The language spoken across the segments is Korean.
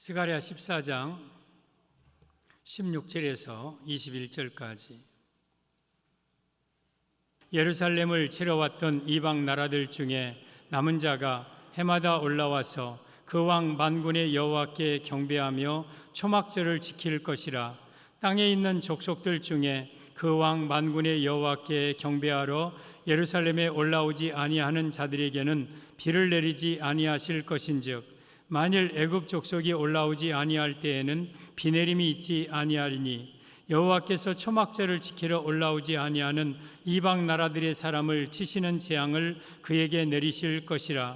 스가랴 14장 16절에서 21절까지 예루살렘을 치러 왔던 이방 나라들 중에 남은 자가 해마다 올라와서 그 왕 만군의 여호와께 경배하며 초막절을 지킬 것이라. 땅에 있는 족속들 중에 그 왕 만군의 여호와께 경배하러 예루살렘에 올라오지 아니하는 자들에게는 비를 내리지 아니하실 것인즉 만일 애굽 족속이 올라오지 아니할 때에는 비 내림이 있지 아니하리니 여호와께서 초막절을 지키러 올라오지 아니하는 이방 나라들의 사람을 치시는 재앙을 그에게 내리실 것이라.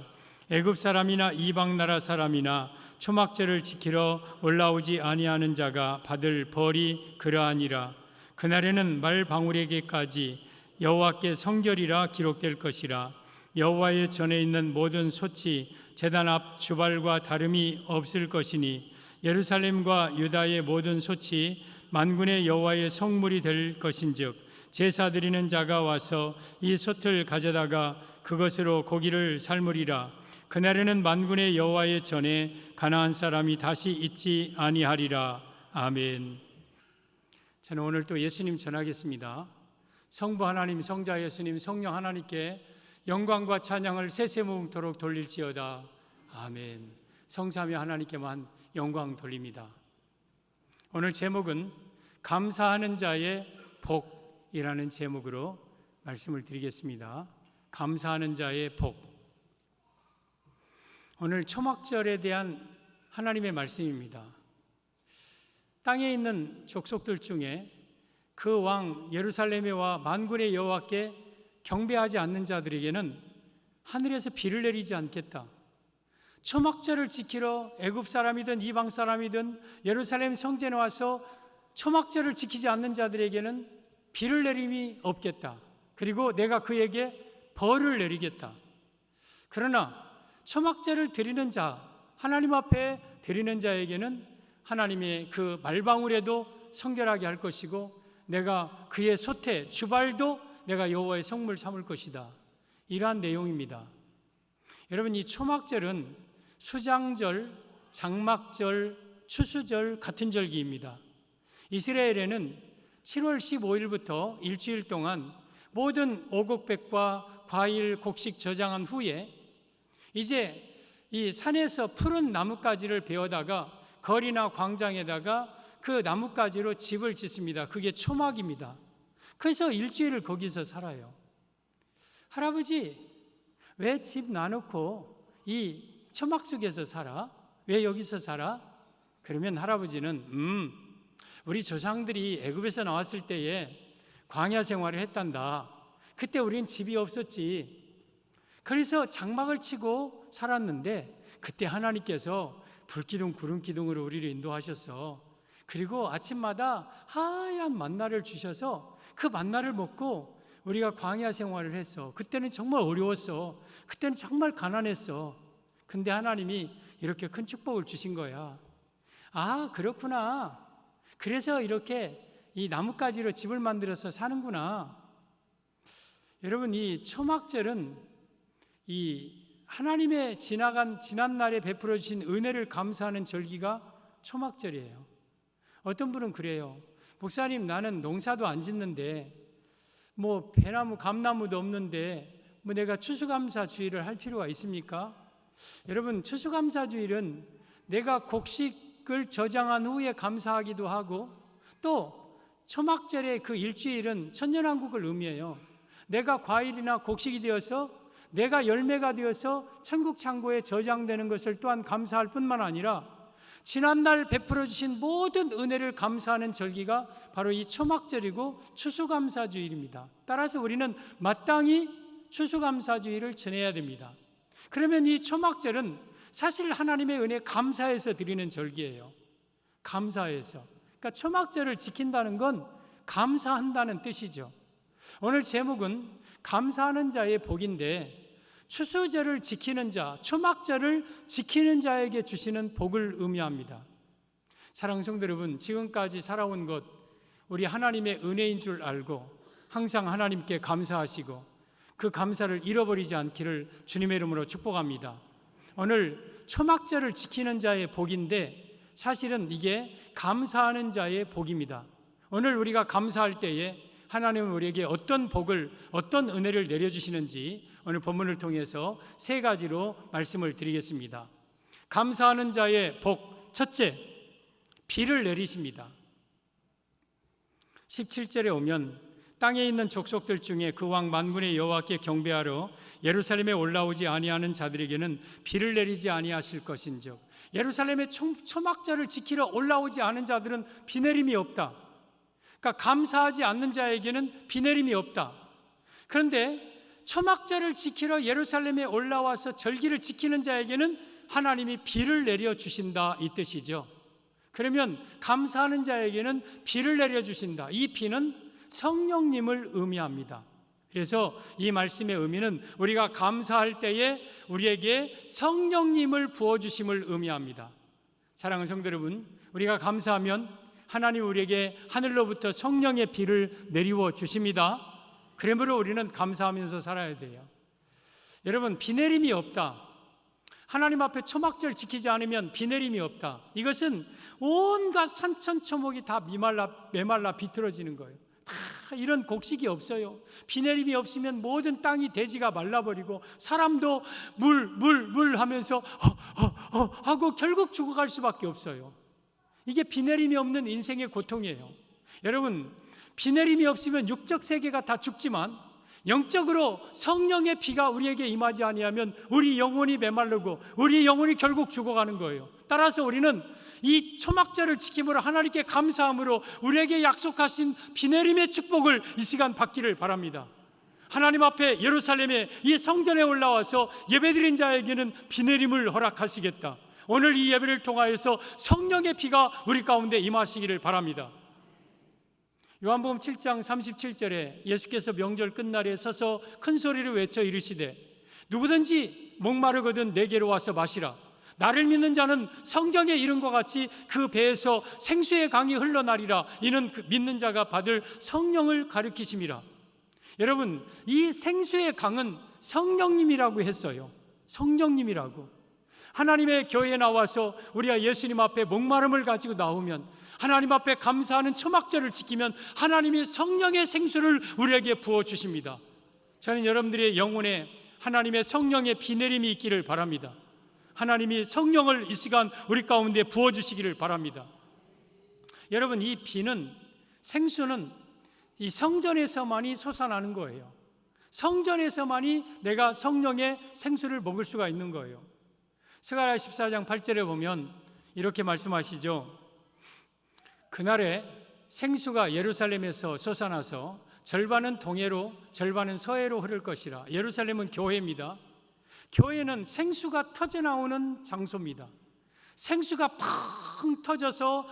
애굽 사람이나 이방 나라 사람이나 초막절을 지키러 올라오지 아니하는 자가 받을 벌이 그러하니라. 그날에는 말방울에게까지 여호와께 성결이라 기록될 것이라. 여호와의 전에 있는 모든 솥이 제단 앞 주발과 다름이 없을 것이니 예루살렘과 유다의 모든 솥이 만군의 여호와의 성물이 될 것인즉 제사 드리는 자가 와서 이 솥을 가져다가 그것으로 고기를 삶으리라. 그날에는 만군의 여호와의 전에 가나안 사람이 다시 있지 아니하리라. 아멘. 저는 오늘 또 예수님 전하겠습니다. 성부 하나님, 성자 예수님, 성령 하나님께 영광과 찬양을 세세무음토록 돌릴지어다. 아멘. 성삼위 하나님께만 영광 돌립니다. 오늘 제목은 감사하는 자의 복이라는 제목으로 말씀을 드리겠습니다. 감사하는 자의 복. 오늘 초막절에 대한 하나님의 말씀입니다. 땅에 있는 족속들 중에 그 왕 예루살렘에 와 만군의 여호와께 경배하지 않는 자들에게는 하늘에서 비를 내리지 않겠다. 초막절을 지키러 애굽 사람이든 이방 사람이든 예루살렘 성전에 와서 초막절을 지키지 않는 자들에게는 비를 내림이 없겠다. 그리고 내가 그에게 벌을 내리겠다. 그러나 초막절을 드리는 자, 하나님 앞에 드리는 자에게는 하나님의 그 말방울에도 성결하게 할 것이고 내가 그의 솥에 주발도 내가 여호와의 성물 삼을 것이다. 이러한 내용입니다. 여러분, 이 초막절은 수장절, 장막절, 추수절 같은 절기입니다. 이스라엘에는 7월 15일부터 일주일 동안 모든 오곡백과 과일, 곡식 저장한 후에 이제 이 산에서 푸른 나뭇가지를 베어다가 거리나 광장에다가 그 나뭇가지로 집을 짓습니다. 그게 초막입니다. 그래서 일주일을 거기서 살아요. 할아버지, 왜 집 놔놓고 이 초막 속에서 살아? 왜 여기서 살아? 그러면 할아버지는 우리 조상들이 애굽에서 나왔을 때에 광야 생활을 했단다. 그때 우린 집이 없었지. 그래서 장막을 치고 살았는데 그때 하나님께서 불기둥 구름기둥으로 우리를 인도하셨어. 그리고 아침마다 하얀 만나를 주셔서 그 만나를 먹고 우리가 광야 생활을 했어. 그때는 정말 어려웠어. 그때는 정말 가난했어. 근데 하나님이 이렇게 큰 축복을 주신 거야. 아, 그렇구나. 그래서 이렇게 이 나뭇가지로 집을 만들어서 사는구나. 여러분, 이 초막절은 이 하나님의 지난날에 베풀어 주신 은혜를 감사하는 절기가 초막절이에요. 어떤 분은 그래요. 목사님, 나는 농사도 안 짓는데 뭐 배나무 감나무도 없는데 뭐 내가 추수감사주의를 할 필요가 있습니까? 여러분, 추수감사주일은 내가 곡식을 저장한 후에 감사하기도 하고 또 초막절의 그 일주일은 천년왕국을 의미해요. 내가 과일이나 곡식이 되어서 내가 열매가 되어서 천국 창고에 저장되는 것을 또한 감사할 뿐만 아니라 지난날 베풀어 주신 모든 은혜를 감사하는 절기가 바로 이 초막절이고 추수감사주일입니다. 따라서 우리는 마땅히 추수감사주일을 지내야 됩니다. 그러면 이 초막절은 사실 하나님의 은혜 감사해서 드리는 절기예요. 감사해서. 그러니까 초막절을 지킨다는 건 감사한다는 뜻이죠. 오늘 제목은 감사하는 자의 복인데 추수절을 지키는 자, 초막절을 지키는 자에게 주시는 복을 의미합니다. 사랑하는 성도 여러분, 지금까지 살아온 것 우리 하나님의 은혜인 줄 알고 항상 하나님께 감사하시고 그 감사를 잃어버리지 않기를 주님의 이름으로 축복합니다. 오늘 초막절을 지키는 자의 복인데 사실은 이게 감사하는 자의 복입니다. 오늘 우리가 감사할 때에 하나님은 우리에게 어떤 복을, 어떤 은혜를 내려주시는지 오늘 본문을 통해서 세 가지로 말씀을 드리겠습니다. 감사하는 자의 복, 첫째, 비를 내리십니다. 17절에 오면 땅에 있는 족속들 중에 그 왕 만군의 여호와께 경배하러 예루살렘에 올라오지 아니하는 자들에게는 비를 내리지 아니하실 것인즉, 예루살렘의 초막절을 지키러 올라오지 않은 자들은 비 내림이 없다. 그러니까 감사하지 않는 자에게는 비 내림이 없다. 그런데 초막절을 지키러 예루살렘에 올라와서 절기를 지키는 자에게는 하나님이 비를 내려 주신다, 이 뜻이죠. 그러면 감사하는 자에게는 비를 내려 주신다. 이 비는 성령님을 의미합니다. 그래서 이 말씀의 의미는 우리가 감사할 때에 우리에게 성령님을 부어주심을 의미합니다. 사랑하는 성도 여러분, 우리가 감사하면 하나님 우리에게 하늘로부터 성령의 비를 내리워 주십니다. 그러므로 우리는 감사하면서 살아야 돼요. 여러분, 비 내림이 없다, 하나님 앞에 초막절 지키지 않으면 비 내림이 없다, 이것은 온갖 산천초목이 다 메말라 비틀어지는 거예요. 이런 곡식이 없어요. 비 내림이 없으면 모든 땅이 대지가 말라버리고 사람도 물 하면서 하고 결국 죽어갈 수밖에 없어요. 이게 비 내림이 없는 인생의 고통이에요. 여러분, 비 내림이 없으면 육적 세계가 다 죽지만 영적으로 성령의 비가 우리에게 임하지 아니하면 우리 영혼이 메마르고 우리 영혼이 결국 죽어가는 거예요. 따라서 우리는 이 초막절을 지킴으로 하나님께 감사함으로 우리에게 약속하신 비 내림의 축복을 이 시간 받기를 바랍니다. 하나님 앞에 예루살렘에 이 성전에 올라와서 예배드린 자에게는 비 내림을 허락하시겠다. 오늘 이 예배를 통하여서 성령의 비가 우리 가운데 임하시기를 바랍니다. 요한복음 7장 37절에 예수께서 명절 끝날에 서서 큰 소리를 외쳐 이르시되 누구든지 목마르거든 내게로 와서 마시라. 나를 믿는 자는 성경에 이른 것 같이 그 배에서 생수의 강이 흘러나리라. 이는 그 믿는 자가 받을 성령을 가리키심이라. 여러분, 이 생수의 강은 성령님이라고 했어요. 성령님이라고. 하나님의 교회에 나와서 우리가 예수님 앞에 목마름을 가지고 나오면, 하나님 앞에 감사하는 초막절을 지키면 하나님이 성령의 생수를 우리에게 부어주십니다. 저는 여러분들의 영혼에 하나님의 성령의 비 내림이 있기를 바랍니다. 하나님이 성령을 이 시간 우리 가운데 부어주시기를 바랍니다. 여러분, 이 비는, 생수는 이 성전에서만이 솟아나는 거예요. 성전에서만이 내가 성령의 생수를 먹을 수가 있는 거예요. 스가랴 14장 8절에 보면 이렇게 말씀하시죠. 그날에 생수가 예루살렘에서 솟아나서 절반은 동해로 절반은 서해로 흐를 것이라. 예루살렘은 교회입니다. 교회는 생수가 터져나오는 장소입니다. 생수가 펑 터져서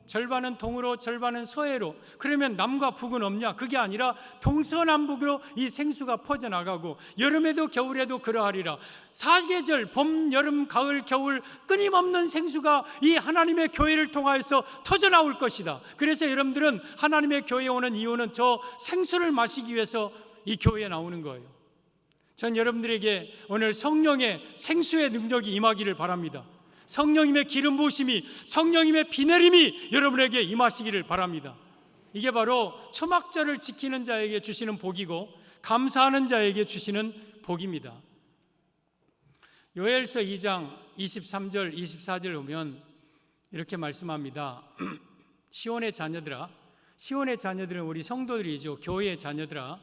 절반은 동으로 절반은 서해로, 그러면 남과 북은 없냐? 그게 아니라 동서남북으로 이 생수가 퍼져나가고 여름에도 겨울에도 그러하리라. 사계절 봄, 여름, 가을, 겨울 끊임없는 생수가 이 하나님의 교회를 통하여서 터져나올 것이다. 그래서 여러분들은 하나님의 교회에 오는 이유는 저 생수를 마시기 위해서 이 교회에 나오는 거예요. 전 여러분들에게 오늘 성령의 생수의 능력이 임하기를 바랍니다. 성령님의 기름 부으심이, 성령님의 비 내림이 여러분에게 임하시기를 바랍니다. 이게 바로 초막절을 지키는 자에게 주시는 복이고 감사하는 자에게 주시는 복입니다. 요엘서 2장 23절 24절 보면 이렇게 말씀합니다. 시온의 자녀들아, 시온의 자녀들은 우리 성도들이죠. 교회의 자녀들아,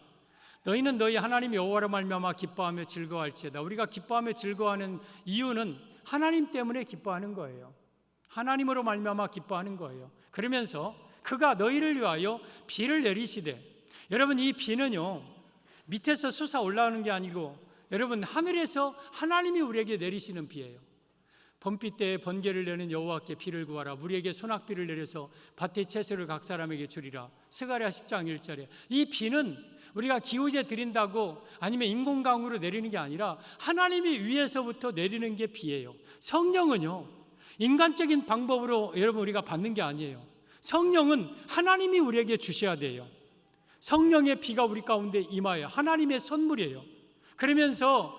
너희는 너희 하나님 여호와로 말미암아 기뻐하며 즐거워할지어다. 우리가 기뻐하며 즐거워하는 이유는 하나님 때문에 기뻐하는 거예요. 하나님으로 말미암아 기뻐하는 거예요. 그러면서 그가 너희를 위하여 비를 내리시되, 여러분 이 비는요 밑에서 솟아 올라오는 게 아니고 여러분 하늘에서 하나님이 우리에게 내리시는 비예요. 봄비 때에 번개를 내는 여호와께 비를 구하라. 우리에게 소낙비를 내려서 밭의 채소를 각 사람에게 주리라. 스가랴 10장 1절에 이 비는 우리가 기후제 드린다고 아니면 인공강으로 내리는 게 아니라 하나님이 위에서부터 내리는 게 비예요. 성령은요 인간적인 방법으로 여러분 우리가 받는 게 아니에요. 성령은 하나님이 우리에게 주셔야 돼요. 성령의 비가 우리 가운데 임하여 하나님의 선물이에요. 그러면서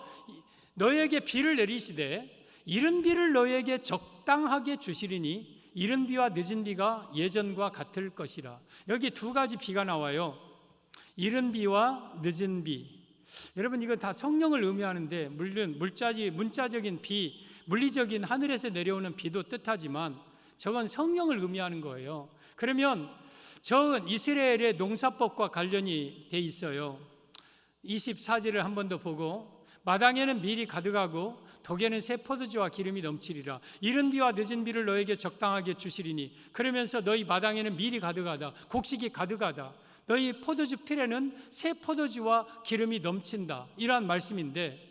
너에게 비를 내리시되 이른 비를 너에게 적당하게 주시리니 이른 비와 늦은 비가 예전과 같을 것이라. 여기 두 가지 비가 나와요. 이른 비와 늦은 비. 여러분, 이거 다 성령을 의미하는데, 물론 문자적인 비, 물리적인 하늘에서 내려오는 비도 뜻하지만 저건 성령을 의미하는 거예요. 그러면 저건 이스라엘의 농사법과 관련이 돼 있어요. 24절을 한 번 더 보고, 마당에는 밀이 가득하고 덕에는 새 포도주와 기름이 넘치리라. 이른 비와 늦은 비를 너에게 적당하게 주시리니, 그러면서 너희 마당에는 밀이 가득하다, 곡식이 가득하다, 너희 포도주 틀에는 새 포도주와 기름이 넘친다, 이러한 말씀인데,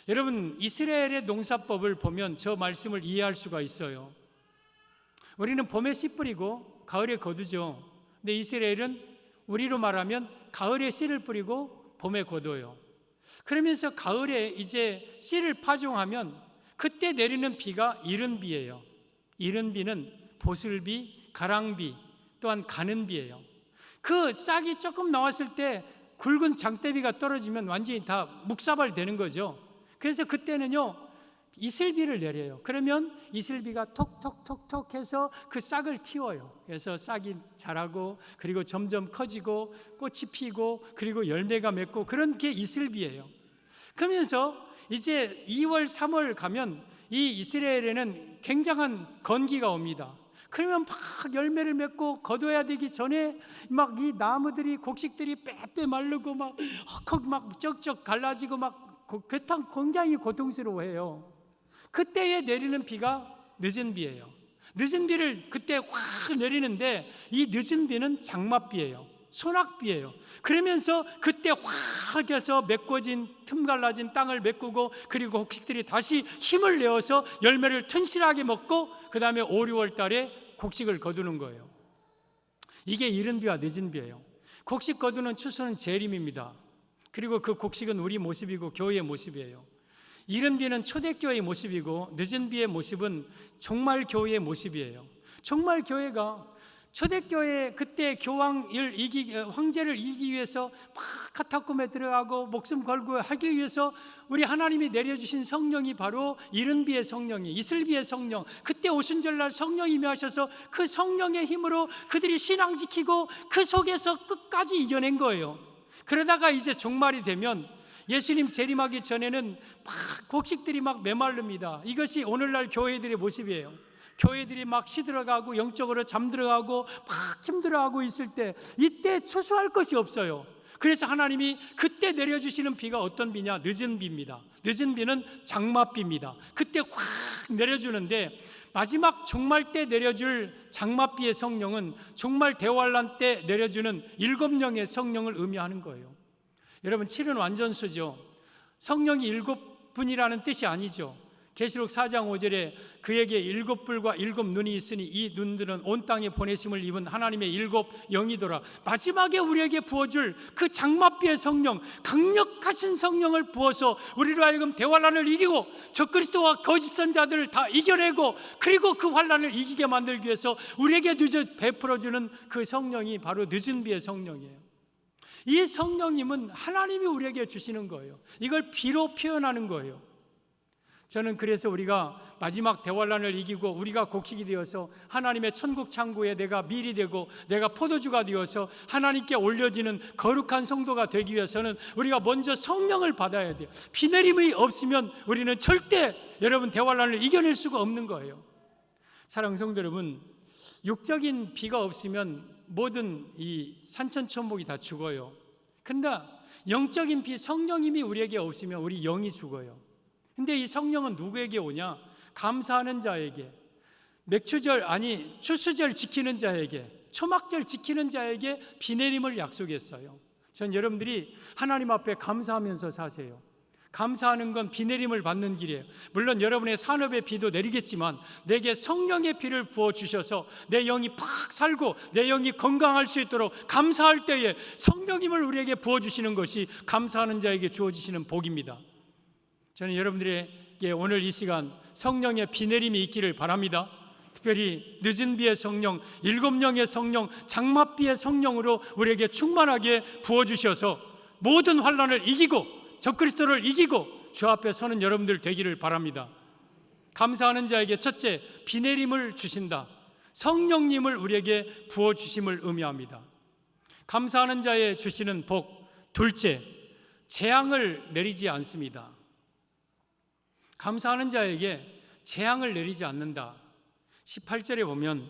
여러분, 이스라엘의 농사법을 보면 저 말씀을 이해할 수가 있어요. 우리는 봄에 씨 뿌리고 가을에 거두죠. 근데 이스라엘은 우리로 말하면 가을에 씨를 뿌리고 봄에 거둬요. 그러면서 가을에 이제 씨를 파종하면 그때 내리는 비가 이른 비예요. 이른 비는 보슬비, 가랑비, 또한 가는 비예요. 그 싹이 조금 나왔을 때 굵은 장대비가 떨어지면 완전히 다 묵사발 되는 거죠. 그래서 그때는요, 이슬비를 내려요. 그러면 이슬비가 톡톡톡톡 해서 그 싹을 틔워요. 그래서 싹이 자라고, 그리고 점점 커지고 꽃이 피고, 그리고 열매가 맺고, 그런 게 이슬비예요. 그러면서 이제 2월 3월 가면 이 이스라엘에는 굉장한 건기가 옵니다. 그러면 막 열매를 맺고 거둬야 되기 전에 막 이 나무들이, 곡식들이 빼빼 마르고 막 헉헉 막 쩍쩍 갈라지고 막 굉장히 고통스러워해요. 그때에 내리는 비가 늦은 비예요. 늦은 비를 그때 확 내리는데, 이 늦은 비는 장맛비예요. 소낙비예요. 그러면서 그때 확 해서 메꿔진, 틈 갈라진 땅을 메꾸고, 그리고 곡식들이 다시 힘을 내어서 열매를 튼실하게 먹고, 그 다음에 5, 6월 달에 곡식을 거두는 거예요. 이게 이른 비와 늦은 비예요. 곡식 거두는 추수는 재림입니다. 그리고 그 곡식은 우리 모습이고 교회의 모습이에요. 이른 비는 초대교회의 모습이고 늦은 비의 모습은 종말 교회의 모습이에요. 종말 교회가 초대교회 그때 황제를 이기기 위해서 막 카타콤에 들어가고 목숨 걸고 하기 위해서 우리 하나님이 내려주신 성령이 바로 이른 비의 성령이, 이슬비의 성령, 그때 오순절날 성령이 임하셔서 그 성령의 힘으로 그들이 신앙 지키고 그 속에서 끝까지 이겨낸 거예요. 그러다가 이제 종말이 되면 예수님 재림하기 전에는 막 곡식들이 막 메마릅니다. 이것이 오늘날 교회들의 모습이에요. 교회들이 막 시들어가고 영적으로 잠들어가고 막 힘들어하고 있을 때, 이때 추수할 것이 없어요. 그래서 하나님이 그때 내려주시는 비가 어떤 비냐? 늦은 비입니다. 늦은 비는 장맛비입니다. 그때 확 내려주는데, 마지막 종말 때 내려줄 장맛비의 성령은 종말 대환란 때 내려주는 7영의 성령을 의미하는 거예요. 여러분, 7은 완전수죠. 성령이 7분이라는 뜻이 아니죠. 계시록 4장 5절에 그에게 7뿔과 7눈이 있으니 이 눈들은 온 땅에 보내심을 입은 하나님의 7영이더라. 마지막에 우리에게 부어줄 그 장맛비의 성령, 강력하신 성령을 부어서 우리로 하여금 대환란을 이기고 적그리스도와 거짓 선자들을 다 이겨내고, 그리고 그 환란을 이기게 만들기 위해서 우리에게 베풀어주는 그 성령이 바로 늦은 비의 성령이에요. 이 성령님은 하나님이 우리에게 주시는 거예요. 이걸 비로 표현하는 거예요. 저는 그래서 우리가 마지막 대환란을 이기고 우리가 곡식이 되어서 하나님의 천국 창고에 내가 밀이 되고 내가 포도주가 되어서 하나님께 올려지는 거룩한 성도가 되기 위해서는 우리가 먼저 성령을 받아야 돼요. 비 내림이 없으면 우리는 절대 여러분 대환란을 이겨낼 수가 없는 거예요. 사랑하는 성도 여러분, 육적인 비가 없으면 모든 이 산천초목이 다 죽어요. 그런데 영적인 비, 성령님이 우리에게 없으면 우리 영이 죽어요. 근데 이 성령은 누구에게 오냐? 감사하는 자에게, 추수절 지키는 자에게, 초막절 지키는 자에게 비 내림을 약속했어요. 전 여러분들이 하나님 앞에 감사하면서 사세요. 감사하는 건 비 내림을 받는 길이에요. 물론 여러분의 산업의 비도 내리겠지만 내게 성령의 비를 부어주셔서 내 영이 팍 살고 내 영이 건강할 수 있도록 감사할 때에 성령님을 우리에게 부어주시는 것이 감사하는 자에게 주어지시는 복입니다. 저는 여러분들에게 오늘 이 시간 성령의 비 내림이 있기를 바랍니다. 특별히 늦은 비의 성령, 7영의 성령, 장맛비의 성령으로 우리에게 충만하게 부어주셔서 모든 환난을 이기고 적그리스도를 이기고 주 앞에 서는 여러분들 되기를 바랍니다. 감사하는 자에게 첫째, 비 내림을 주신다. 성령님을 우리에게 부어주심을 의미합니다. 감사하는 자에 주시는 복. 둘째, 재앙을 내리지 않습니다. 감사하는 자에게 재앙을 내리지 않는다. 18절에 보면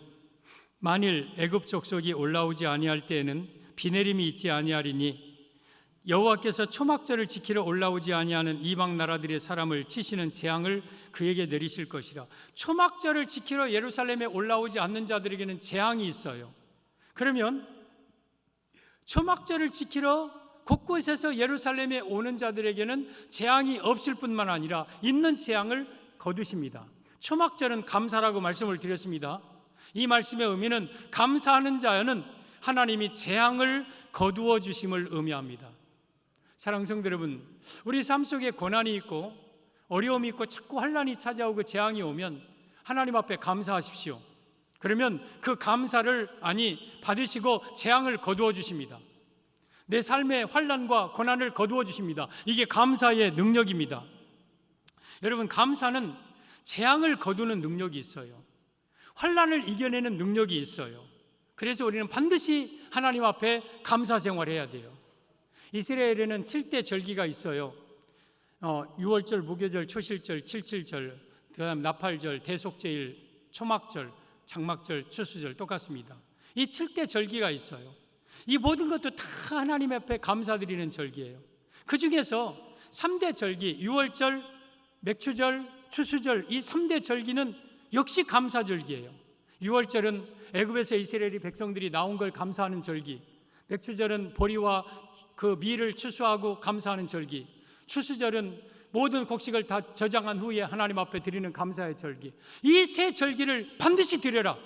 만일 애굽 족속이 올라오지 아니할 때에는 비 내림이 있지 아니하리니 여호와께서 초막절을 지키러 올라오지 아니하는 이방 나라들의 사람을 치시는 재앙을 그에게 내리실 것이라. 초막절을 지키러 예루살렘에 올라오지 않는 자들에게는 재앙이 있어요. 그러면 초막절을 지키러 곳곳에서 예루살렘에 오는 자들에게는 재앙이 없을 뿐만 아니라 있는 재앙을 거두십니다. 초막절은 감사라고 말씀을 드렸습니다. 이 말씀의 의미는 감사하는 자는 하나님이 재앙을 거두어 주심을 의미합니다. 사랑하는 성도 여러분, 우리 삶 속에 고난이 있고 어려움이 있고 자꾸 환난이 찾아오고 재앙이 오면 하나님 앞에 감사하십시오. 그러면 그 감사를 받으시고 재앙을 거두어 주십니다. 내 삶의 환난과 고난을 거두어 주십니다. 이게 감사의 능력입니다. 여러분, 감사는 재앙을 거두는 능력이 있어요. 환난을 이겨내는 능력이 있어요. 그래서 우리는 반드시 하나님 앞에 감사 생활해야 돼요. 이스라엘에는 7대 절기가 있어요. 6월절, 무교절, 초실절, 칠칠절, 그다음 나팔절, 대속제일, 초막절, 장막절, 추수절 똑같습니다. 이 7대 절기가 있어요. 이 모든 것도 다 하나님 앞에 감사드리는 절기예요. 그 중에서 3대 절기, 6월절, 맥추절, 추수절, 이 3대 절기는 역시 감사절기예요. 6월절은 애굽에서 이스라엘 백성들이 나온 걸 감사하는 절기, 맥추절은 보리와 그 밀을 추수하고 감사하는 절기, 추수절은 모든 곡식을 다 저장한 후에 하나님 앞에 드리는 감사의 절기. 이 세 절기를 반드시 드려라.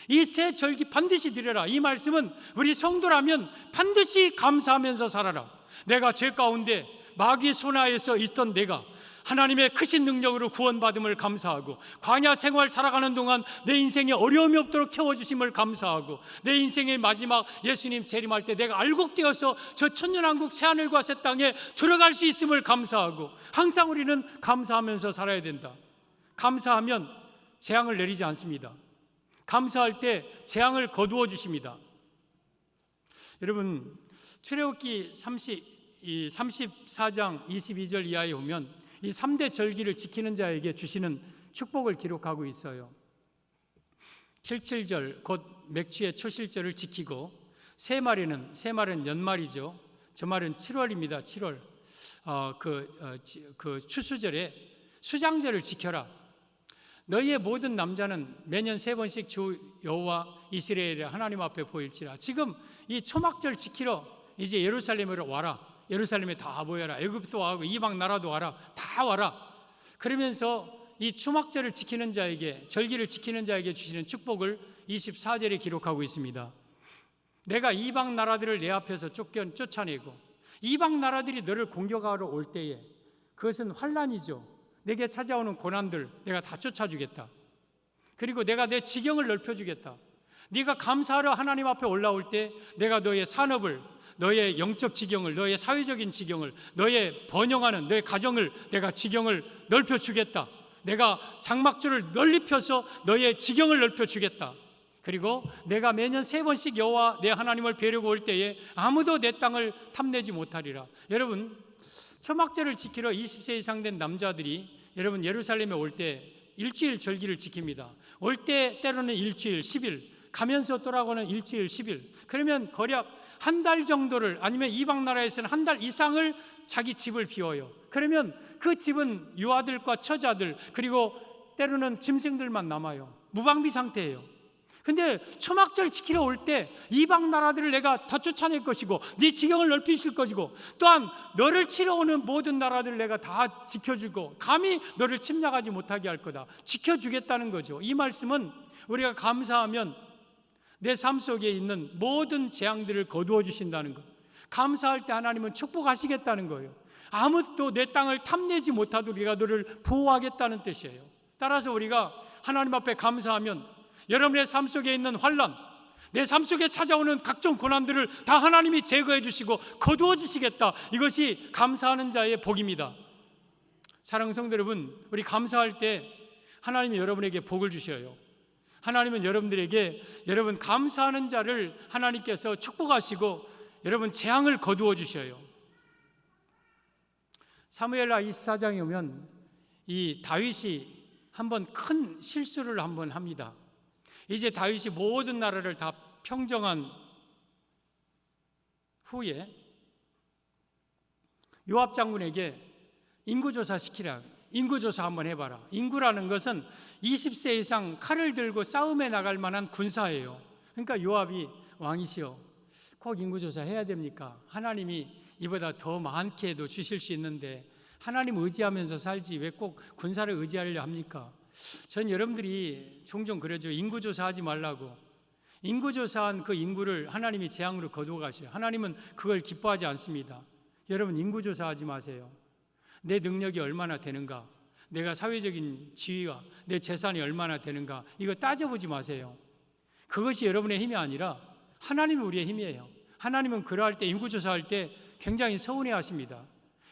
이 세 절기 반드시 드려라. 이 말씀은 우리 성도라면 반드시 감사하면서 살아라. 내가 죄 가운데 마귀 손아에서 있던 내가 하나님의 크신 능력으로 구원받음을 감사하고, 광야 생활 살아가는 동안 내 인생에 어려움이 없도록 채워주심을 감사하고, 내 인생의 마지막 예수님 재림할 때 내가 알곡되어서 저 천년왕국 새하늘과 새 땅에 들어갈 수 있음을 감사하고, 항상 우리는 감사하면서 살아야 된다. 감사하면 재앙을 내리지 않습니다. 감사할 때 재앙을 거두어 주십니다. 여러분, 출애굽기 34장 22절 이하에 보면 이 3대 절기를 지키는 자에게 주시는 축복을 기록하고 있어요. 칠칠절, 곧 맥추의 초실절을 지키고, 세 말은 연말이죠. 저 말은 7월입니다. 7월. 그 추수절에 수장절을 지켜라. 너희의 모든 남자는 매년 3번씩 주 여호와 이스라엘의 하나님 앞에 보일지라. 지금 이 초막절 지키러 이제 예루살렘으로 와라. 예루살렘에 다 모여라. 애굽도 와고 이방 나라도 와라. 다 와라. 그러면서 이 초막절을 지키는 자에게, 절기를 지키는 자에게 주시는 축복을 24절에 기록하고 있습니다. 내가 이방 나라들을 내 앞에서 쫓아내고 이방 나라들이 너를 공격하러 올 때에, 그것은 환난이죠. 내게 찾아오는 고난들 내가 다 쫓아주겠다. 그리고 내가 내 지경을 넓혀주겠다. 네가 감사하러 하나님 앞에 올라올 때 내가 너의 산업을, 너의 영적 지경을, 너의 사회적인 지경을, 너의 번영하는 너의 가정을 내가 지경을 넓혀주겠다. 내가 장막줄을 널리 펴서 너의 지경을 넓혀주겠다. 그리고 내가 매년 3번씩 여호와 내 하나님을 뵈려고 올 때에 아무도 내 땅을 탐내지 못하리라. 여러분, 초막절을 지키러 20세 이상 된 남자들이 여러분 예루살렘에 올 때 일주일 절기를 지킵니다. 올 때 때로는 일주일 10일, 가면서 돌아오는 일주일 10일. 그러면 거략 한 달 정도를, 아니면 이방 나라에서는 한 달 이상을 자기 집을 비워요. 그러면 그 집은 유아들과 처자들, 그리고 때로는 짐승들만 남아요. 무방비 상태예요. 근데 초막절 지키러 올 때 이방 나라들을 내가 다 쫓아낼 것이고 네 지경을 넓히실 것이고, 또한 너를 치러 오는 모든 나라들을 내가 다 지켜주고 감히 너를 침략하지 못하게 할 거다. 지켜주겠다는 거죠. 이 말씀은 우리가 감사하면 내 삶 속에 있는 모든 재앙들을 거두어 주신다는 것. 감사할 때 하나님은 축복하시겠다는 거예요. 아무도 내 땅을 탐내지 못하도록 우리가 너를 보호하겠다는 뜻이에요. 따라서 우리가 하나님 앞에 감사하면 여러분의 삶 속에 있는 환난, 내 삶 속에 찾아오는 각종 고난들을 다 하나님이 제거해 주시고 거두어 주시겠다. 이것이 감사하는 자의 복입니다. 사랑하는 성도 여러분, 우리 감사할 때 하나님이 여러분에게 복을 주셔요. 하나님은 여러분들에게 여러분 감사하는 자를 하나님께서 축복하시고 여러분 재앙을 거두어 주셔요. 사무엘하 24장에 오면 이 다윗이 한번 큰 실수를 한번 합니다. 이제 다윗이 모든 나라를 다 평정한 후에 요압 장군에게 인구조사 시키라. 인구조사 한번 해봐라. 인구라는 것은 20세 이상 칼을 들고 싸움에 나갈 만한 군사예요. 그러니까 요압이 왕이시여 꼭 인구조사 해야 됩니까? 하나님이 이보다 더 많게도 주실 수 있는데 하나님 의지하면서 살지 왜 꼭 군사를 의지하려 합니까? 전 여러분들이 종종 그러죠. 인구조사하지 말라고. 인구조사한 그 인구를 하나님이 재앙으로 거두어 가셔요. 하나님은 그걸 기뻐하지 않습니다. 여러분 인구조사하지 마세요. 내 능력이 얼마나 되는가, 내가 사회적인 지위가, 내 재산이 얼마나 되는가, 이거 따져보지 마세요. 그것이 여러분의 힘이 아니라 하나님이 우리의 힘이에요. 하나님은 그러할 때, 인구조사할 때 굉장히 서운해하십니다.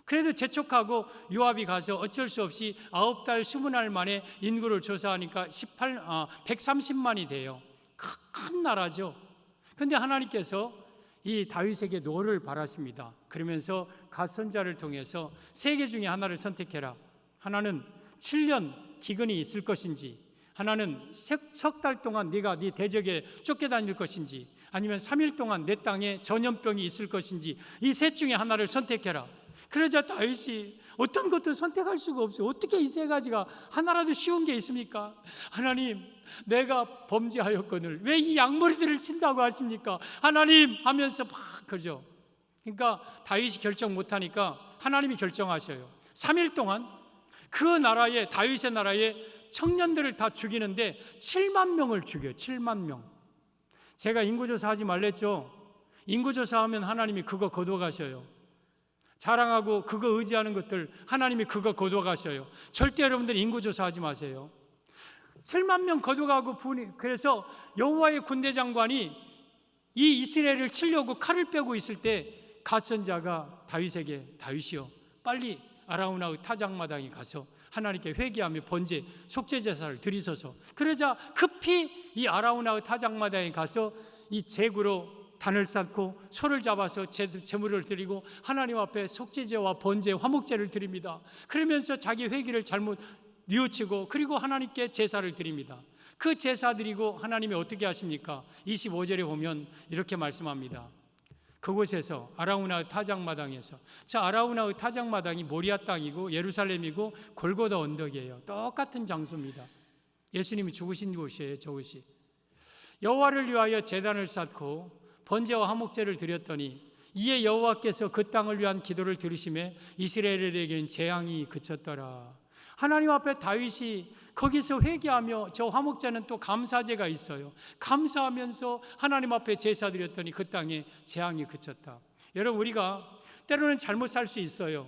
그래도 재촉하고 요압이 가서 어쩔 수 없이 9달 20날 만에 인구를 조사하니까 130만이 돼요. 큰 나라죠. 그런데 하나님께서 이 다윗에게 노를 바라십니다. 그러면서 갓 선자를 통해서 세 개 중에 하나를 선택해라. 하나는 7년 기근이 있을 것인지, 하나는 석 달 동안 네가 네 대적에 쫓겨다닐 것인지, 아니면 3일 동안 내 땅에 전염병이 있을 것인지, 이 셋 중에 하나를 선택해라. 그러자 다윗이 어떤 것도 선택할 수가 없어요. 어떻게 이 세 가지가 하나라도 쉬운 게 있습니까? 하나님, 내가 범죄하였거늘 왜 이 양머리들을 친다고 하십니까? 하나님 하면서 막 그러죠. 그러니까 다윗이 결정 못하니까 하나님이 결정하셔요. 3일 동안 그 나라에, 다윗의 나라에 청년들을 다 죽이는데 7만 명을 죽여요. 7만 명. 제가 인구조사 하지 말랬죠. 인구조사하면 하나님이 그거 거두어 가셔요. 자랑하고 그거 의지하는 것들 하나님이 그거 거두어 가셔요. 절대 여러분들 인구조사하지 마세요. 7만 명 거두어가고, 그래서 여호와의 군대 장관이 이 이스라엘을 치려고 칼을 빼고 있을 때 갓 선자가 다윗에게 다윗이여 빨리 아라우나의 타작마당에 가서 하나님께 회개하며 번제 속죄 제사를 드리소서. 그러자 급히 이 아라우나의 타작마당에 가서 이 제구로 단을 쌓고 소를 잡아서 제물을 드리고 하나님 앞에 속죄제와 번제 화목제를 드립니다. 그러면서 자기 회개를 잘못 뉘우치고 그리고 하나님께 제사를 드립니다. 그 제사 드리고 하나님이 어떻게 하십니까? 25절에 보면 이렇게 말씀합니다. 그곳에서 아라우나의 타작마당에서, 자, 아라우나의 타작마당이 모리아 땅이고 예루살렘이고 골고다 언덕이에요. 똑같은 장소입니다. 예수님이 죽으신 곳이에요. 저곳이. 여호와를 위하여 제단을 쌓고 번제와 화목제를 드렸더니 이에 여호와께서 그 땅을 위한 기도를 들으심에 이스라엘에게는 재앙이 그쳤더라. 하나님 앞에 다윗이 거기서 회개하며, 저 화목제는 또 감사제가 있어요. 감사하면서 하나님 앞에 제사 드렸더니 그 땅에 재앙이 그쳤다. 여러분, 우리가 때로는 잘못 살 수 있어요.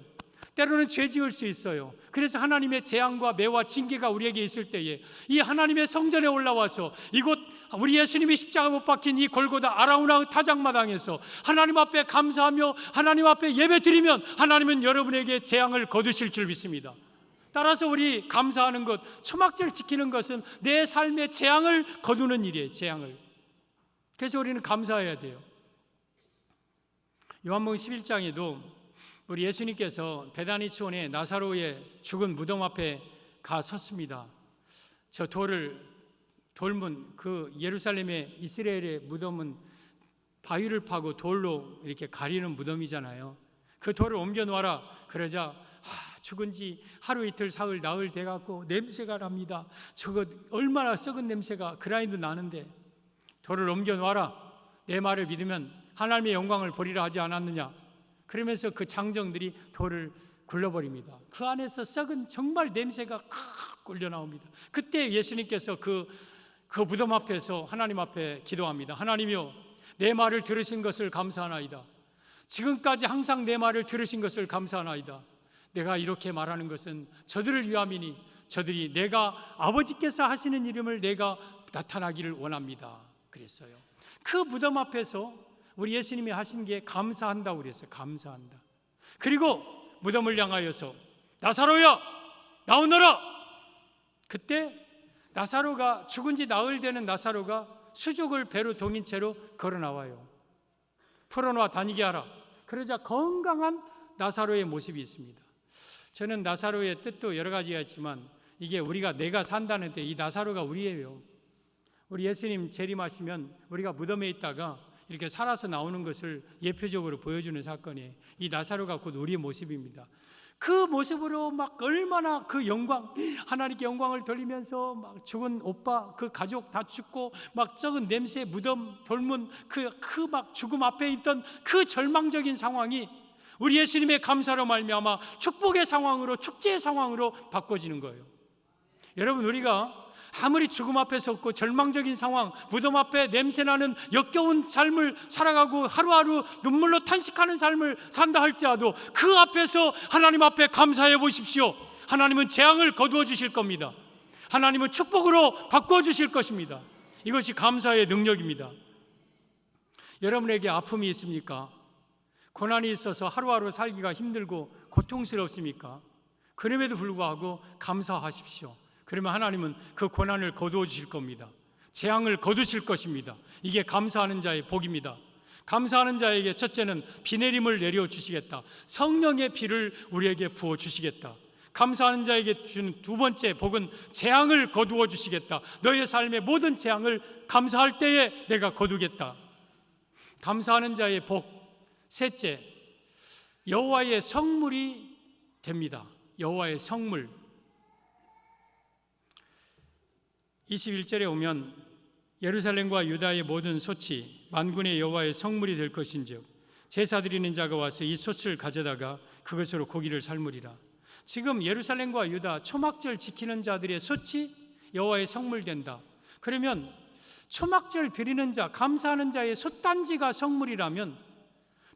때로는 죄 지을 수 있어요. 그래서 하나님의 재앙과 매와 징계가 우리에게 있을 때에 이 하나님의 성전에 올라와서 이곳 우리 예수님이 십자가 못 박힌 이 골고다 아라우나의 타작마당에서 하나님 앞에 감사하며 하나님 앞에 예배 드리면 하나님은 여러분에게 재앙을 거두실 줄 믿습니다. 따라서 우리 감사하는 것, 초막절 지키는 것은 내 삶의 재앙을 거두는 일이에요. 재앙을. 그래서 우리는 감사해야 돼요. 요한복음 11장에도 우리 예수님께서 베다니 촌의 나사로의 죽은 무덤 앞에 가 섰습니다. 저 돌문, 그 예루살렘의 이스라엘의 무덤은 바위를 파고 돌로 이렇게 가리는 무덤이잖아요. 그 돌을 옮겨 놓아라. 그러자 죽은 지 하루 이틀 사흘 나흘 돼갖고 냄새가 납니다. 저거 얼마나 썩은 냄새가 그라인도 나는데 돌을 옮겨 놔라. 내 말을 믿으면 하나님의 영광을 보리라 하지 않았느냐. 그러면서 그 장정들이 돌을 굴러버립니다. 그 안에서 썩은 정말 냄새가 칵 꿀려 나옵니다. 그때 예수님께서 그 무덤 앞에서 하나님 앞에 기도합니다. 하나님이여, 내 말을 들으신 것을 감사하나이다. 지금까지 항상 내 말을 들으신 것을 감사하나이다. 내가 이렇게 말하는 것은 저들을 위함이니 저들이 내가 아버지께서 하시는 이름을 내가 나타나기를 원합니다. 그랬어요. 그 무덤 앞에서 우리 예수님이 하신 게 감사한다고 그랬어요. 감사한다. 그리고 무덤을 향하여서 나사로야 나오너라. 그때 나사로가 죽은 지 나흘 되는 나사로가 수족을 배로 동인 채로 걸어 나와요. 풀어놓아 다니게 하라. 그러자 건강한 나사로의 모습이 있습니다. 저는 나사로의 뜻도 여러 가지가 있지만 이게 내가 산다는 때 이 나사로가 우리예요. 우리 예수님 재림하시면 우리가 무덤에 있다가 이렇게 살아서 나오는 것을 예표적으로 보여주는 사건이에요. 이 나사로가 곧 우리의 모습입니다. 그 모습으로 막 얼마나 그 영광, 하나님께 영광을 돌리면서 막 죽은 오빠, 그 가족 다 죽고 막 썩은 냄새, 무덤, 돌문, 그 막 죽음 앞에 있던 그 절망적인 상황이 우리 예수님의 감사로 말미암아 축복의 상황으로, 축제의 상황으로 바꿔지는 거예요. 여러분, 우리가 아무리 죽음 앞에 섰고 절망적인 상황, 무덤 앞에 냄새나는 역겨운 삶을 살아가고 하루하루 눈물로 탄식하는 삶을 산다 할지라도 그 앞에서 하나님 앞에 감사해 보십시오. 하나님은 재앙을 거두어 주실 겁니다. 하나님은 축복으로 바꿔 주실 것입니다. 이것이 감사의 능력입니다. 여러분에게 아픔이 있습니까? 고난이 있어서 하루하루 살기가 힘들고 고통스럽습니까? 그럼에도 불구하고 감사하십시오. 그러면 하나님은 그 고난을 거두어 주실 겁니다. 재앙을 거두실 것입니다. 이게 감사하는 자의 복입니다. 감사하는 자에게 첫째는 비 내림을 내려 주시겠다. 성령의 비를 우리에게 부어 주시겠다. 감사하는 자에게 주는 두 번째 복은 재앙을 거두어 주시겠다. 너의 삶의 모든 재앙을 감사할 때에 내가 거두겠다. 감사하는 자의 복. 셋째, 여호와의 성물이 됩니다. 여호와의 성물. 21절에 오면 예루살렘과 유다의 모든 솥이 만군의 여호와의 성물이 될 것인즉 제사 드리는 자가 와서 이 솥을 가져다가 그것으로 고기를 삶으리라. 지금 예루살렘과 유다 초막절 지키는 자들의 솥이 여호와의 성물 된다. 그러면 초막절 드리는 자, 감사하는 자의 솥단지가 성물이라면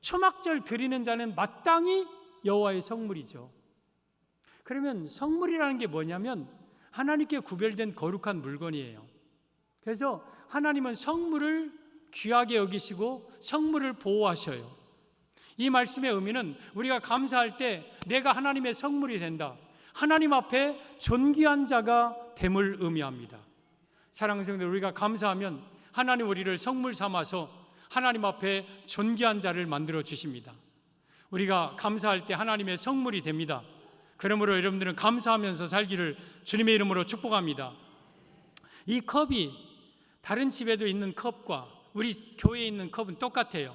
초막절 드리는 자는 마땅히 여호와의 성물이죠. 그러면 성물이라는 게 뭐냐면 하나님께 구별된 거룩한 물건이에요. 그래서 하나님은 성물을 귀하게 여기시고 성물을 보호하셔요. 이 말씀의 의미는 우리가 감사할 때 내가 하나님의 성물이 된다. 하나님 앞에 존귀한 자가 됨을 의미합니다. 사랑하는 성도들, 우리가 감사하면 하나님 우리를 성물 삼아서 하나님 앞에 존귀한 자를 만들어 주십니다. 우리가 감사할 때 하나님의 성물이 됩니다. 그러므로 여러분들은 감사하면서 살기를 주님의 이름으로 축복합니다. 이 컵이 다른 집에도 있는 컵과 우리 교회에 있는 컵은 똑같아요.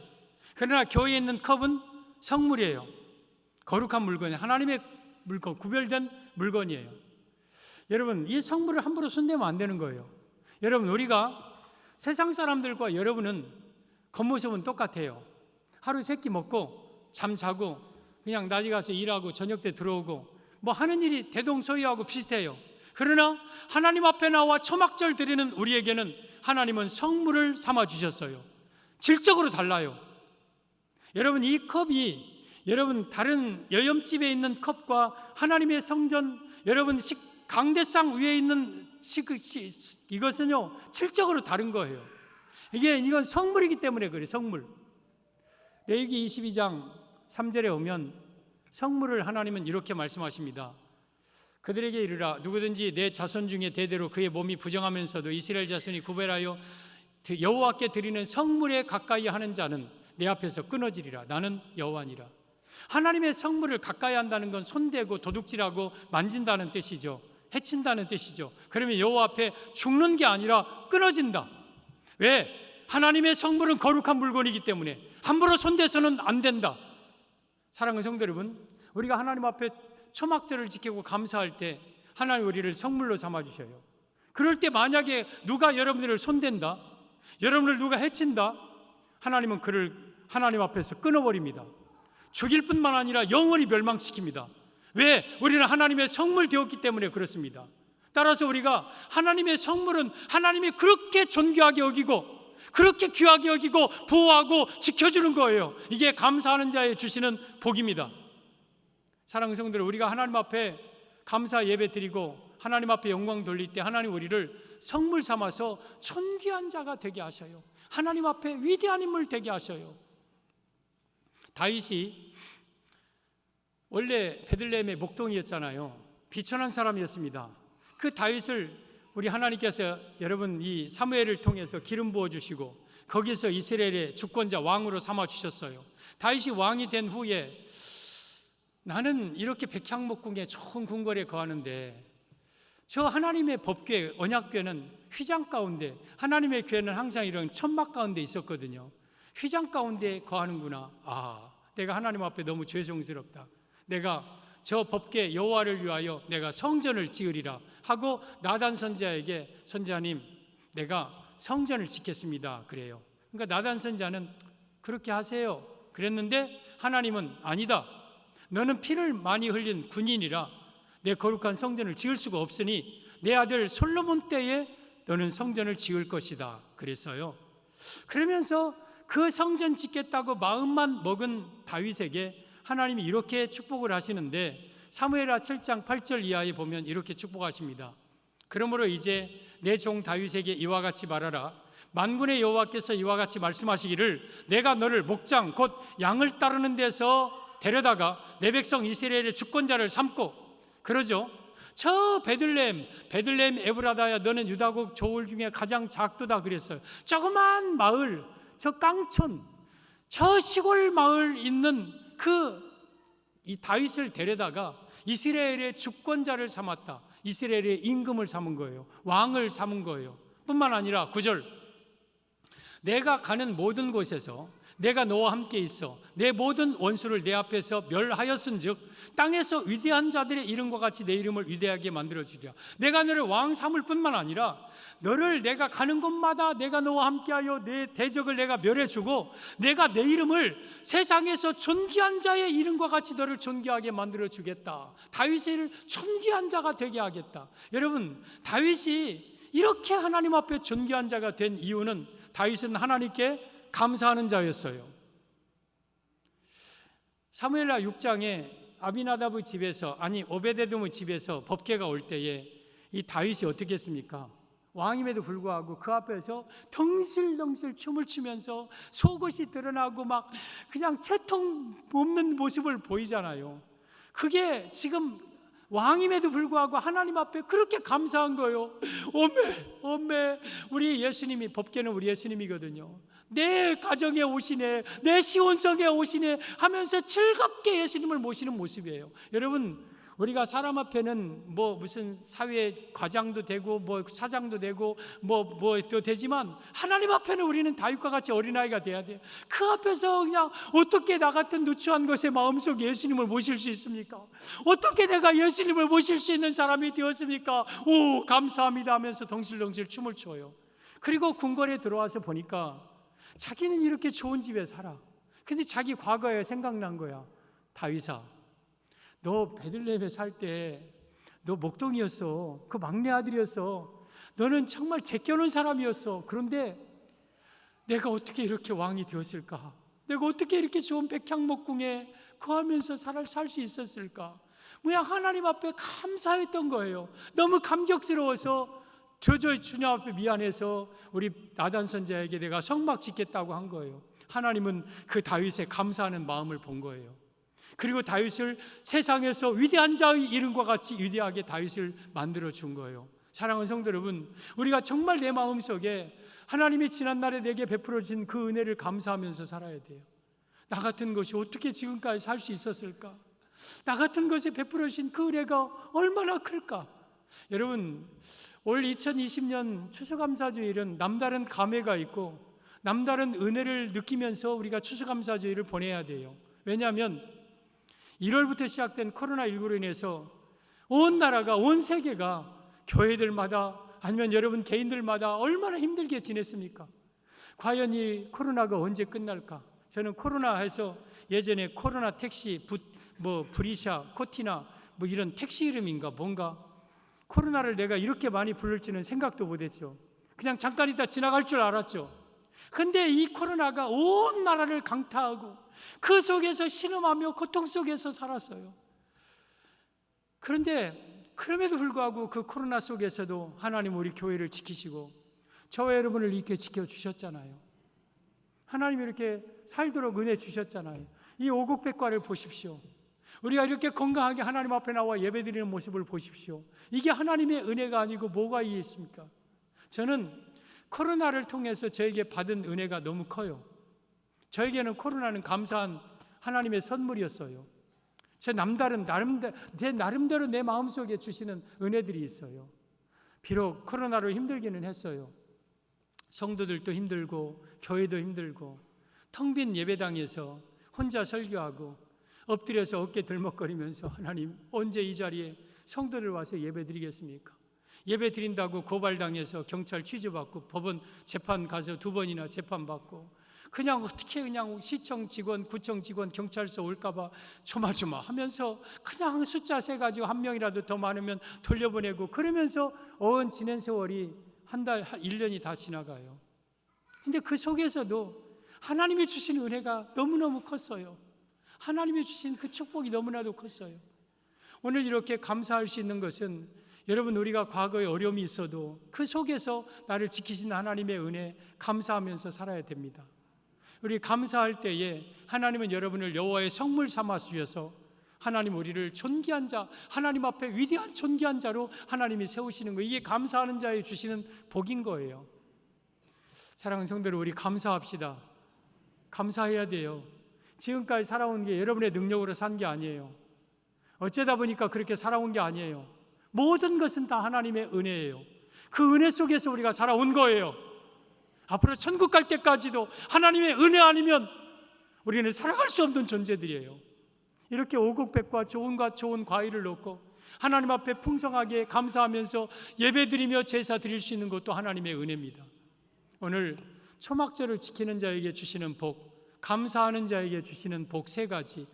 그러나 교회에 있는 컵은 성물이에요. 거룩한 물건이에요. 하나님의 물건, 구별된 물건이에요. 여러분, 이 성물을 함부로 손대면 안 되는 거예요. 여러분, 우리가 세상 사람들과 여러분은 겉모습은 똑같아요. 하루 세 끼 먹고 잠 자고 그냥 낮에 가서 일하고 저녁 때 들어오고 뭐 하는 일이 대동소이하고 비슷해요. 그러나 하나님 앞에 나와 초막절 드리는 우리에게는 하나님은 성물을 삼아 주셨어요. 질적으로 달라요. 여러분, 이 컵이 여러분 다른 여염집에 있는 컵과 하나님의 성전, 여러분 강대상 위에 있는 이것은요 질적으로 다른 거예요. 이건 성물이기 때문에 그래요. 성물. 레위기 22장 3절에 오면 성물을 하나님은 이렇게 말씀하십니다. 그들에게 이르라, 누구든지 내 자손 중에 대대로 그의 몸이 부정하면서도 이스라엘 자손이 구별하여 여호와께 드리는 성물에 가까이 하는 자는 내 앞에서 끊어지리라. 나는 여호와니라. 하나님의 성물을 가까이 한다는 건 손대고 도둑질하고 만진다는 뜻이죠. 해친다는 뜻이죠. 그러면 여호와 앞에 죽는 게 아니라 끊어진다. 왜? 하나님의 성물은 거룩한 물건이기 때문에 함부로 손대서는 안 된다. 사랑하는 성도 여러분, 우리가 하나님 앞에 초막절을 지키고 감사할 때 하나님 우리를 성물로 삼아주셔요. 그럴 때 만약에 누가 여러분들을 손댄다, 여러분을 누가 해친다, 하나님은 그를 하나님 앞에서 끊어버립니다. 죽일 뿐만 아니라 영원히 멸망시킵니다. 왜? 우리는 하나님의 성물 되었기 때문에 그렇습니다. 따라서 우리가 하나님의 성물은 하나님이 그렇게 존귀하게 여기고 그렇게 귀하게 여기고 보호하고 지켜주는 거예요. 이게 감사하는 자에 주시는 복입니다. 사랑하는 성도들, 우리가 하나님 앞에 감사 예배 드리고 하나님 앞에 영광 돌릴 때 하나님 우리를 성물 삼아서 존귀한 자가 되게 하셔요. 하나님 앞에 위대한 인물 되게 하셔요. 다윗이 원래 베들레헴의 목동이었잖아요. 비천한 사람이었습니다. 그 다윗을 우리 하나님께서 여러분 이 사무엘을 통해서 기름 부어 주시고 거기서 이스라엘의 주권자 왕으로 삼아 주셨어요. 다윗이 왕이 된 후에 나는 이렇게 백향목궁에 좋은 궁궐에 거하는데 저 하나님의 법궤, 언약궤는 휘장 가운데, 하나님의 궤는 항상 이런 천막 가운데 있었거든요. 휘장 가운데 거하는구나. 아, 내가 하나님 앞에 너무 죄송스럽다. 내가 저 법궤 여호와를 위하여 내가 성전을 지으리라 하고 나단 선지자에게 선지자님, 내가 성전을 짓겠습니다. 그래요. 그러니까 나단 선지자는 그렇게 하세요. 그랬는데 하나님은 아니다. 너는 피를 많이 흘린 군인이라 내 거룩한 성전을 지을 수가 없으니 내 아들 솔로몬 때에 너는 성전을 지을 것이다. 그랬어요. 그러면서 그 성전 짓겠다고 마음만 먹은 다윗에게 하나님이 이렇게 축복을 하시는데 사무엘하 7장 8절 이하에 보면 이렇게 축복하십니다. 그러므로 이제 내 종 다윗에게 이와 같이 말하라. 만군의 여호와께서 이와 같이 말씀하시기를 내가 너를 목장 곧 양을 따르는 데서 데려다가 내 백성 이스라엘의 주권자를 삼고, 그러죠. 저 베들레헴 에브라다야 너는 유다국 조울 중에 가장 작도다 그랬어요. 조그만 마을, 저 깡촌, 저 시골 마을 있는 이 다윗을 데려다가 이스라엘의 주권자를 삼았다. 이스라엘의 임금을 삼은 거예요. 왕을 삼은 거예요. 뿐만 아니라 9절, 내가 가는 모든 곳에서 내가 너와 함께 있어 내 모든 원수를 내 앞에서 멸하였은즉 땅에서 위대한 자들의 이름과 같이 내 이름을 위대하게 만들어주리라. 내가 너를 왕 삼을 뿐만 아니라 너를 내가 가는 곳마다 내가 너와 함께하여 내 대적을 내가 멸해주고 내가 내 이름을 세상에서 존귀한 자의 이름과 같이 너를 존귀하게 만들어주겠다. 다윗을 존귀한 자가 되게 하겠다. 여러분, 다윗이 이렇게 하나님 앞에 존귀한 자가 된 이유는 다윗은 하나님께 감사하는 자였어요. 사무엘하 6장에 아비나답의 집에서, 오베데돔의 집에서 법궤가 올 때에 이 다윗이 어떻게 했습니까? 왕임에도 불구하고 그 앞에서 덩실덩실 춤을 추면서 속옷이 드러나고 막 그냥 채통 없는 모습을 보이잖아요. 그게 지금 왕임에도 불구하고 하나님 앞에 그렇게 감사한 거예요. 오메 우리 예수님이, 법궤는 우리 예수님이거든요. 내 가정에 오시네, 내 시온성에 오시네 하면서 즐겁게 예수님을 모시는 모습이에요. 여러분, 우리가 사람 앞에는 뭐 무슨 사회 과장도 되고 뭐 사장도 되고 뭐도 되지만 하나님 앞에는 우리는 다윗과 같이 어린아이가 돼야 돼요. 그 앞에서 그냥 어떻게 나 같은 누추한 것의 마음속에 예수님을 모실 수 있습니까? 어떻게 내가 예수님을 모실 수 있는 사람이 되었습니까? 오, 감사합니다 하면서 덩실덩실 춤을 춰요. 그리고 궁궐에 들어와서 보니까 자기는 이렇게 좋은 집에 살아. 근데 자기 과거에 생각난 거야. 다윗아, 너 베들레헴에 살 때 너 목동이었어. 그 막내 아들이었어. 너는 정말 제껴놓은 사람이었어. 그런데 내가 어떻게 이렇게 왕이 되었을까? 내가 어떻게 이렇게 좋은 백향목궁에 거하면서 살 수 있었을까? 그냥 하나님 앞에 감사했던 거예요. 너무 감격스러워서 도저히 주님 앞에 미안해서 우리 나단 선지자에게 내가 성막 짓겠다고 한 거예요. 하나님은 그 다윗의 감사하는 마음을 본 거예요. 그리고 다윗을 세상에서 위대한 자의 이름과 같이 위대하게 다윗을 만들어 준 거예요. 사랑하는 성도 여러분, 우리가 정말 내 마음속에 하나님이 지난날에 내게 베풀어 주신 그 은혜를 감사하면서 살아야 돼요. 나 같은 것이 어떻게 지금까지 살 수 있었을까? 나 같은 것에 베풀어 주신 그 은혜가 얼마나 클까? 여러분, 올 2020년 추수감사주일은 남다른 감회가 있고 남다른 은혜를 느끼면서 우리가 추수감사주일을 보내야 돼요. 왜냐하면 1월부터 시작된 코로나19로 인해서 온 나라가, 온 세계가 교회들마다 아니면 여러분 개인들마다 얼마나 힘들게 지냈습니까? 과연 이 코로나가 언제 끝날까? 저는 코로나해서 예전에 코로나 택시, 브리샤, 코티나 이런 택시 이름인가 뭔가, 코로나를 내가 이렇게 많이 부를 줄은 생각도 못했죠. 그냥 잠깐 있다 지나갈 줄 알았죠. 근데 이 코로나가 온 나라를 강타하고 그 속에서 신음하며 고통 속에서 살았어요. 그런데 그럼에도 불구하고 그 코로나 속에서도 하나님 우리 교회를 지키시고 저와 여러분을 이렇게 지켜주셨잖아요. 하나님이 이렇게 살도록 은혜 주셨잖아요. 이 오곡백과를 보십시오. 우리가 이렇게 건강하게 하나님 앞에 나와 예배드리는 모습을 보십시오. 이게 하나님의 은혜가 아니고 뭐가 있습니까? 저는 코로나를 통해서 저에게 받은 은혜가 너무 커요. 저에게는 코로나는 감사한 하나님의 선물이었어요. 제 나름대로 내 마음속에 주시는 은혜들이 있어요. 비록 코로나로 힘들기는 했어요. 성도들도 힘들고 교회도 힘들고 텅 빈 예배당에서 혼자 설교하고 엎드려서 어깨 들먹거리면서 하나님 언제 이 자리에 성도들 와서 예배드리겠습니까? 예배드린다고 고발당해서 경찰 취조받고 법원 재판 가서 2번이나 재판받고 그냥 어떻게 그냥 시청 직원, 구청 직원, 경찰서 올까봐 조마조마하면서 그냥 숫자 세가지고 한 명이라도 더 많으면 돌려보내고 그러면서 지낸 세월이 한 달, 1년이 다 지나가요. 근데 그 속에서도 하나님이 주신 은혜가 너무너무 컸어요. 하나님이 주신 그 축복이 너무나도 컸어요. 오늘 이렇게 감사할 수 있는 것은 여러분 우리가 과거에 어려움이 있어도 그 속에서 나를 지키신 하나님의 은혜 감사하면서 살아야 됩니다. 우리 감사할 때에 하나님은 여러분을 여호와의 성물 삼아 주셔서 하나님 우리를 존귀한 자, 하나님 앞에 위대한 존귀한 자로 하나님이 세우시는 거예요. 이게 감사하는 자에 주시는 복인 거예요. 사랑하는 성도들, 우리 감사합시다. 감사해야 돼요. 지금까지 살아온 게 여러분의 능력으로 산 게 아니에요. 어쩌다 보니까 그렇게 살아온 게 아니에요. 모든 것은 다 하나님의 은혜예요. 그 은혜 속에서 우리가 살아온 거예요. 앞으로 천국 갈 때까지도 하나님의 은혜 아니면 우리는 살아갈 수 없는 존재들이에요. 이렇게 오곡백과 좋은 과일을 놓고 하나님 앞에 풍성하게 감사하면서 예배드리며 제사 드릴 수 있는 것도 하나님의 은혜입니다. 오늘 초막절을 지키는 자에게 주시는 복, 감사하는 자에게 주시는 복 3가지.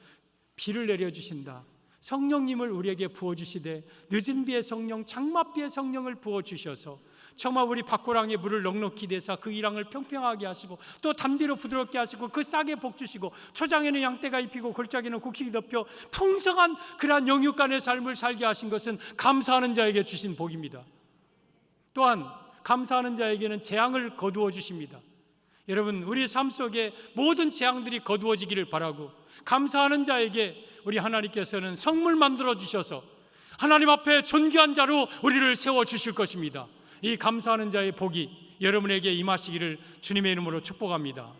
비를 내려주신다. 성령님을 우리에게 부어주시되 늦은 비의 성령, 장맛비의 성령을 부어주셔서 정말 우리 밭고랑에 물을 넉넉히 대사 그 이랑을 평평하게 하시고 또 단비로 부드럽게 하시고 그 싹에 복 주시고 초장에는 양떼가 입히고 골짜기는 곡식이 덮여 풍성한 그러한 영육간의 삶을 살게 하신 것은 감사하는 자에게 주신 복입니다. 또한 감사하는 자에게는 재앙을 거두어 주십니다. 여러분 우리 삶 속에 모든 재앙들이 거두어지기를 바라고 감사하는 자에게 우리 하나님께서는 성물 만들어 주셔서 하나님 앞에 존귀한 자로 우리를 세워 주실 것입니다. 이 감사하는 자의 복이 여러분에게 임하시기를 주님의 이름으로 축복합니다.